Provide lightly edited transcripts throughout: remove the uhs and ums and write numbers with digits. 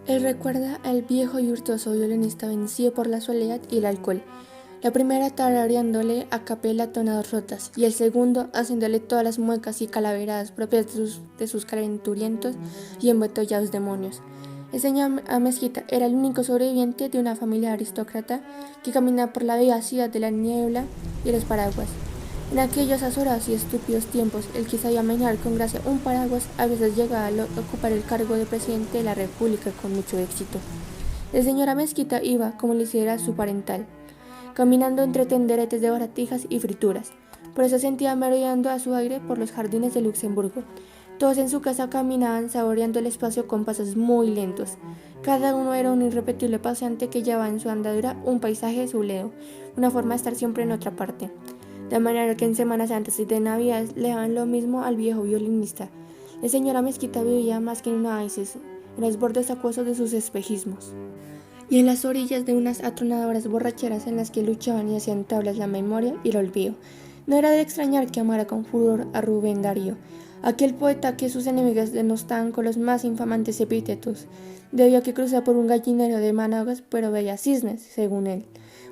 Él recuerda al viejo y hurtoso violinista vencido por la soledad y el alcohol, la primera tarareándole a capela tonadas rotas, y el segundo haciéndole todas las muecas y calaveradas propias de sus calenturientos y embotellados demonios. El señor Amezquita era el único sobreviviente de una familia aristócrata que caminaba por la ciudad de la niebla y los paraguas. En aquellos azorados y estúpidos tiempos, el que sabía manejar con gracia un paraguas a veces llegaba a ocupar el cargo de presidente de la República con mucho éxito. El señor Amezquita iba, como le hiciera su parental, caminando entre tenderetes de baratijas y frituras. Por eso sentía merodeando a su aire por los jardines de Luxemburgo. Todos en su casa caminaban saboreando el espacio con pasos muy lentos. Cada uno era un irrepetible paseante que llevaba en su andadura un paisaje sublevado, una forma de estar siempre en otra parte. De manera que en Semanas Santas y de Navidad le daban lo mismo al viejo violinista. La señora Mezquita vivía más que en un oasis, en los bordes acuosos de sus espejismos y en las orillas de unas atronadoras borracheras en las que luchaban y hacían tablas la memoria y el olvido. No era de extrañar que amara con furor a Rubén Darío, aquel poeta que sus enemigos denostaban con los más infamantes epítetos. Debió que cruzar por un gallinero de managas, pero veía cisnes, según él,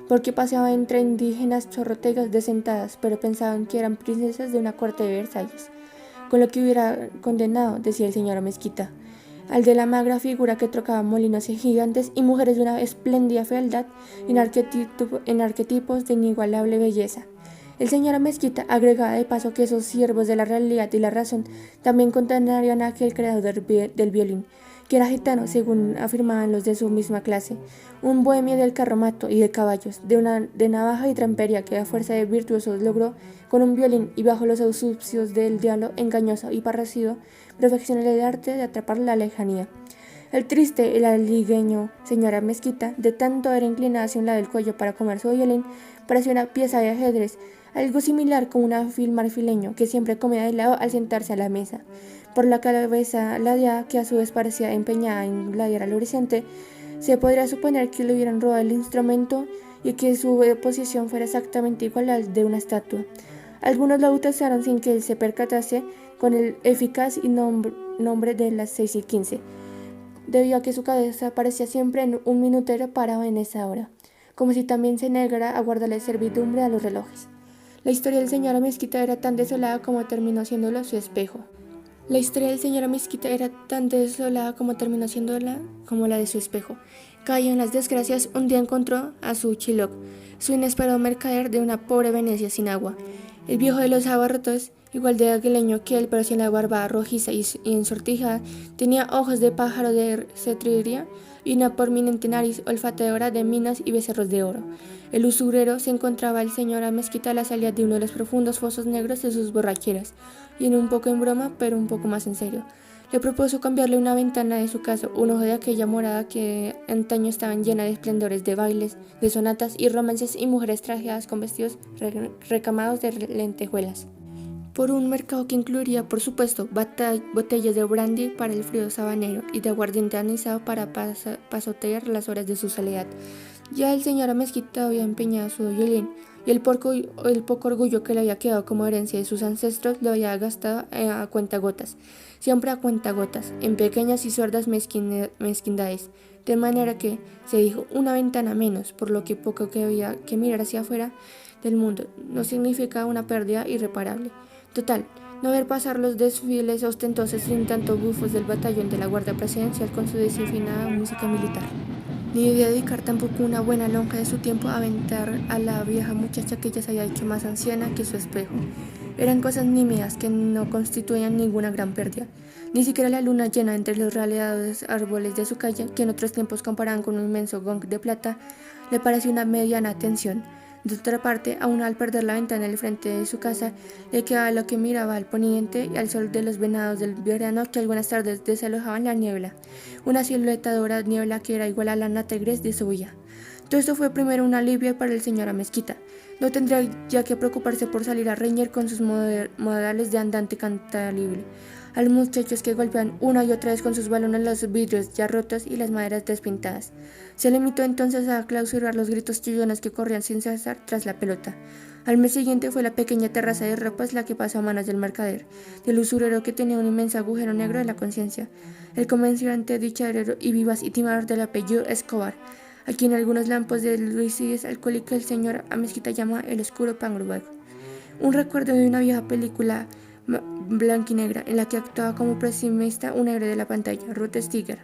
porque paseaba entre indígenas chorrotegas desentadas, pero pensaban que eran princesas de una corte de Versalles. Con lo que hubiera condenado, decía el señor Mezquita, al de la magra figura que trocaba molinos y gigantes y mujeres de una espléndida fealdad en arquetipos de inigualable belleza. El señor Mezquita agregaba de paso que esos siervos de la realidad y la razón también condenarían a aquel creador del violín, que era gitano, según afirmaban los de su misma clase, un bohemio del carromato y de caballos, de navaja y trampería que a fuerza de virtuosos logró, con un violín y bajo los auspicios del diablo engañoso y parricido, perfeccionar el arte de atrapar la lejanía. El triste, el aligueño señora Mezquita, de tanto haber inclinado hacia un lado del cuello para comer su violín, parecía una pieza de ajedrez, algo similar como un alfil marfileño que siempre comía de lado al sentarse a la mesa. Por la cabeza ladeada, que a su vez parecía empeñada en gladiar al horizonte, se podría suponer que le hubieran robado el instrumento y que su posición fuera exactamente igual a la de una estatua. Algunos lo bautizaron sin que él se percatase con el eficaz nombre de las 6:15, debido a que su cabeza aparecía siempre en un minutero parado en esa hora, como si también se negara a guardarle servidumbre a los relojes. La historia del señor Mezquita era tan desolada como terminó siéndolo su espejo. La historia del señor Mezquita era tan desolada como terminó siéndola como la de su espejo. Caído en las desgracias, un día encontró a su Chiloc, su inesperado mercader de una pobre Venecia sin agua. El viejo de los abarrotes, igual de aguileño que él, pero sin la barba rojiza y ensortijada, tenía ojos de pájaro de cetrería y una prominente nariz olfateadora de minas y becerros de oro. El usurero se encontraba el señor Mezquita a la salida de uno de los profundos fosos negros de sus borracheras, y un poco en broma, pero un poco más en serio, le propuso cambiarle una ventana de su casa, un ojo de aquella morada que antaño estaban llena de esplendores, de bailes, de sonatas y romances y mujeres trajeadas con vestidos recamados de lentejuelas, por un mercado que incluiría, por supuesto, botellas de brandy para el frío sabanero y de aguardiente anisado para pasotear las horas de su soledad. Ya el señor Mezquita había empeñado su violín, y el poco orgullo que le había quedado como herencia de sus ancestros lo había gastado a cuentagotas, siempre a cuentagotas, en pequeñas y sordas mezquindades, de manera que, se dijo, una ventana menos, por lo que poco que había que mirar hacia afuera del mundo, no significaba una pérdida irreparable. Total, no ver pasar los desfiles ostentosos sin tanto bufos del batallón de la Guardia Presidencial con su desafinada música militar, ni debía dedicar tampoco una buena lonja de su tiempo a aventar a la vieja muchacha que ya se había hecho más anciana que su espejo. Eran cosas nímidas que no constituían ninguna gran pérdida. Ni siquiera la luna llena entre los raleados árboles de su calle, que en otros tiempos comparaban con un inmenso gong de plata, le pareció una mediana atención. De otra parte, aún al perder la ventana del frente de su casa, le quedaba lo que miraba al poniente y al sol de los venados del verano que algunas tardes desalojaban la niebla, una silueta dorada niebla que era igual a la nata gris de su villa. Todo esto fue primero un alivio para el señor Mezquita. No tendría ya que preocuparse por salir a reñir con sus modales de andante cantalible a los muchachos que golpean una y otra vez con sus balones los vidrios ya rotos y las maderas despintadas. Se limitó entonces a clausurar los gritos chillones que corrían sin cesar tras la pelota. Al mes siguiente fue la pequeña terraza de ropas la que pasó a manos del mercader, del usurero que tenía un inmenso agujero negro en la conciencia, el comerciante dicharero y vivaz y timador del apellido Escobar, a quien algunos lampos de lucidez alcohólica el señor Amezquita llama el oscuro Pangrubago. Un recuerdo de una vieja película blanca y negra en la que actuaba como protagonista un héroe de la pantalla, Ruth Stiger.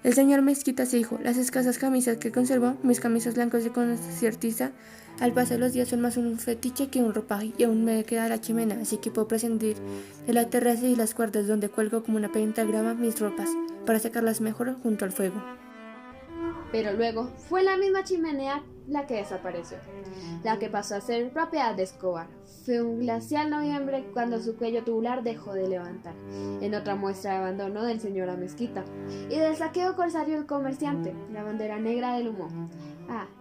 El señor Mezquita se dijo: las escasas camisas que conservo, mis camisas blancas de concertista, al pasar los días son más un fetiche que un ropaje, y aún me queda la chimenea, así que puedo prescindir de la terraza y las cuerdas donde cuelgo como una pentagrama mis ropas, para sacarlas mejor junto al fuego. Pero luego fue la misma chimenea la que desapareció, la que pasó a ser propiedad de Escobar. Fue un glacial noviembre cuando su cuello tubular dejó de levantar, en otra muestra de abandono del señor Amezquita, y del saqueo corsario del comerciante, la bandera negra del humo.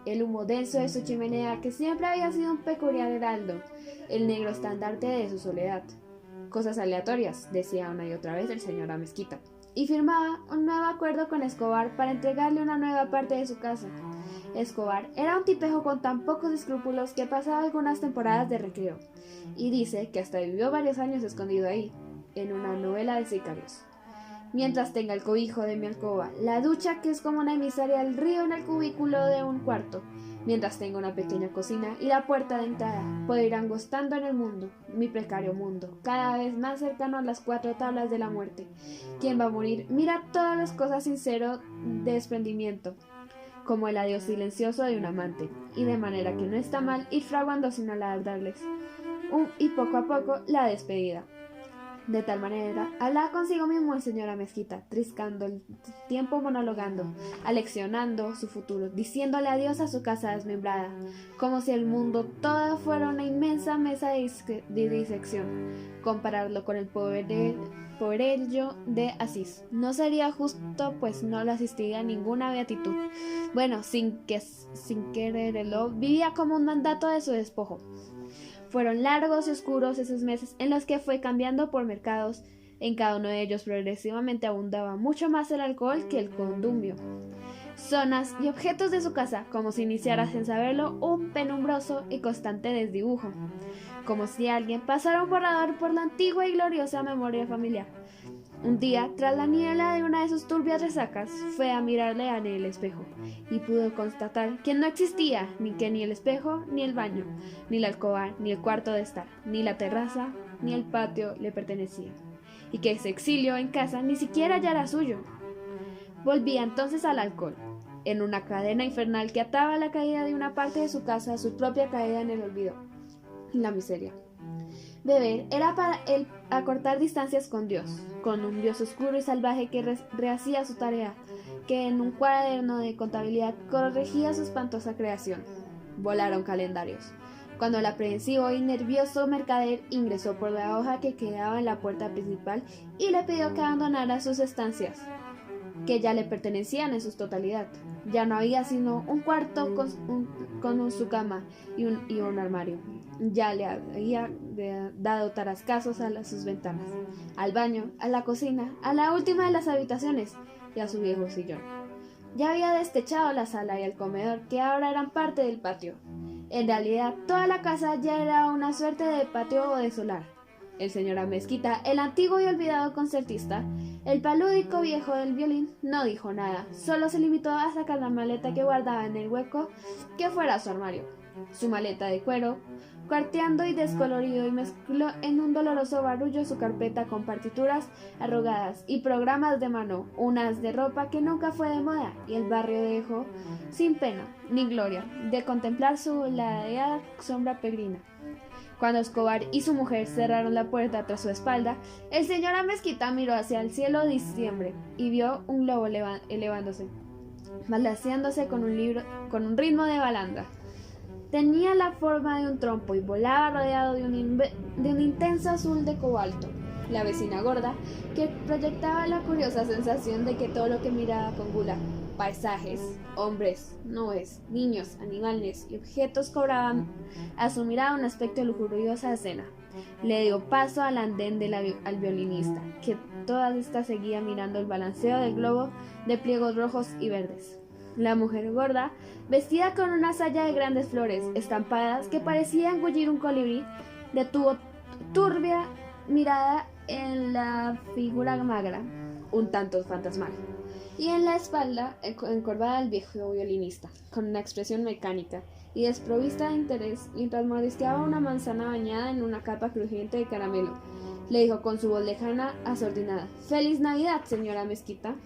El humo denso de su chimenea, que siempre había sido un peculiar heraldo, el negro estandarte de su soledad. Cosas aleatorias, decía una y otra vez el señor Amezquita, y firmaba un nuevo acuerdo con Escobar para entregarle una nueva parte de su casa. Escobar era un tipejo con tan pocos escrúpulos que pasaba algunas temporadas de recreo, y dice que hasta vivió varios años escondido ahí, en una novela de sicarios. Mientras tenga el cobijo de mi alcoba, la ducha que es como una emisaria del río en el cubículo de un cuarto, mientras tenga una pequeña cocina y la puerta de entrada, puedo ir angostando en el mundo, mi precario mundo, cada vez más cercano a las 4 tablas de la muerte. Quien va a morir mira todas las cosas sincero desprendimiento, como el adiós silencioso de un amante, y de manera que no está mal ir fraguando sin alardarles, y poco a poco la despedida. De tal manera, hablaba consigo mismo el señor Amezquita, triscando el tiempo, monologando, aleccionando su futuro, diciéndole adiós a su casa desmembrada, como si el mundo todo fuera una inmensa mesa de disección. Compararlo con el pobrello de Asís no sería justo, pues no le asistía a ninguna beatitud. Bueno, sin quererlo, vivía como un mandato de su despojo. Fueron largos y oscuros esos meses en los que fue cambiando por mercados. En cada uno de ellos progresivamente abundaba mucho más el alcohol que el condumio. Zonas y objetos de su casa, como si iniciara sin saberlo un penumbroso y constante desdibujo, como si alguien pasara un borrador por la antigua y gloriosa memoria familiar. Un día, tras la niebla de una de sus turbias resacas, fue a mirarle en el espejo, y pudo constatar que no existía ni el espejo, ni el baño, ni la alcoba, ni el cuarto de estar, ni la terraza, ni el patio le pertenecían, y que ese exilio en casa ni siquiera ya era suyo. Volvía entonces al alcohol, en una cadena infernal que ataba la caída de una parte de su casa a su propia caída en el olvido, la miseria. Beber era para él acortar distancias con Dios, con un Dios oscuro y salvaje que rehacía su tarea, que en un cuaderno de contabilidad corregía su espantosa creación. Volaron calendarios. Cuando el aprehensivo y nervioso mercader ingresó por la hoja que quedaba en la puerta principal y le pidió que abandonara sus estancias, que ya le pertenecían en su totalidad. Ya no había sino un cuarto con su cama y un armario. Ya le había dado tarascazos a sus ventanas, al baño, a la cocina, a la última de las habitaciones y a su viejo sillón. Ya había destechado la sala y el comedor, que ahora eran parte del patio. En realidad, toda la casa ya era una suerte de patio o de solar. El señor Amezquita, el antiguo y olvidado concertista, el palúdico viejo del violín, no dijo nada, solo se limitó a sacar la maleta que guardaba en el hueco que fuera su armario. Su maleta de cuero, cuarteando y descolorido, y mezcló en un doloroso barullo su carpeta con partituras arrugadas y programas de mano, unas de ropa que nunca fue de moda, y el barrio dejó, sin pena ni gloria, de contemplar su ladeada sombra peregrina. Cuando Escobar y su mujer cerraron la puerta tras su espalda, el señor Amezquita miró hacia el cielo de diciembre y vio un globo elevándose, balanceándose con un ritmo de balandra. Tenía la forma de un trompo y volaba rodeado de un intenso azul de cobalto. La vecina gorda, que proyectaba la curiosa sensación de que todo lo que miraba con gula, paisajes, hombres, nubes, niños, animales y objetos cobraban a su mirada un aspecto de lujuriosa escena. Le dio paso al andén al violinista, que toda esta seguía mirando el balanceo del globo de pliegos rojos y verdes. La mujer gorda, vestida con una saya de grandes flores estampadas que parecía engullir un colibrí, detuvo turbia mirada en la figura magra, un tanto fantasmal, y en la espalda encorvada del viejo violinista, con una expresión mecánica y desprovista de interés, mientras mordisqueaba una manzana bañada en una capa crujiente de caramelo. Le dijo con su voz lejana, asordinada: «¡Feliz Navidad, señora Mezquita!».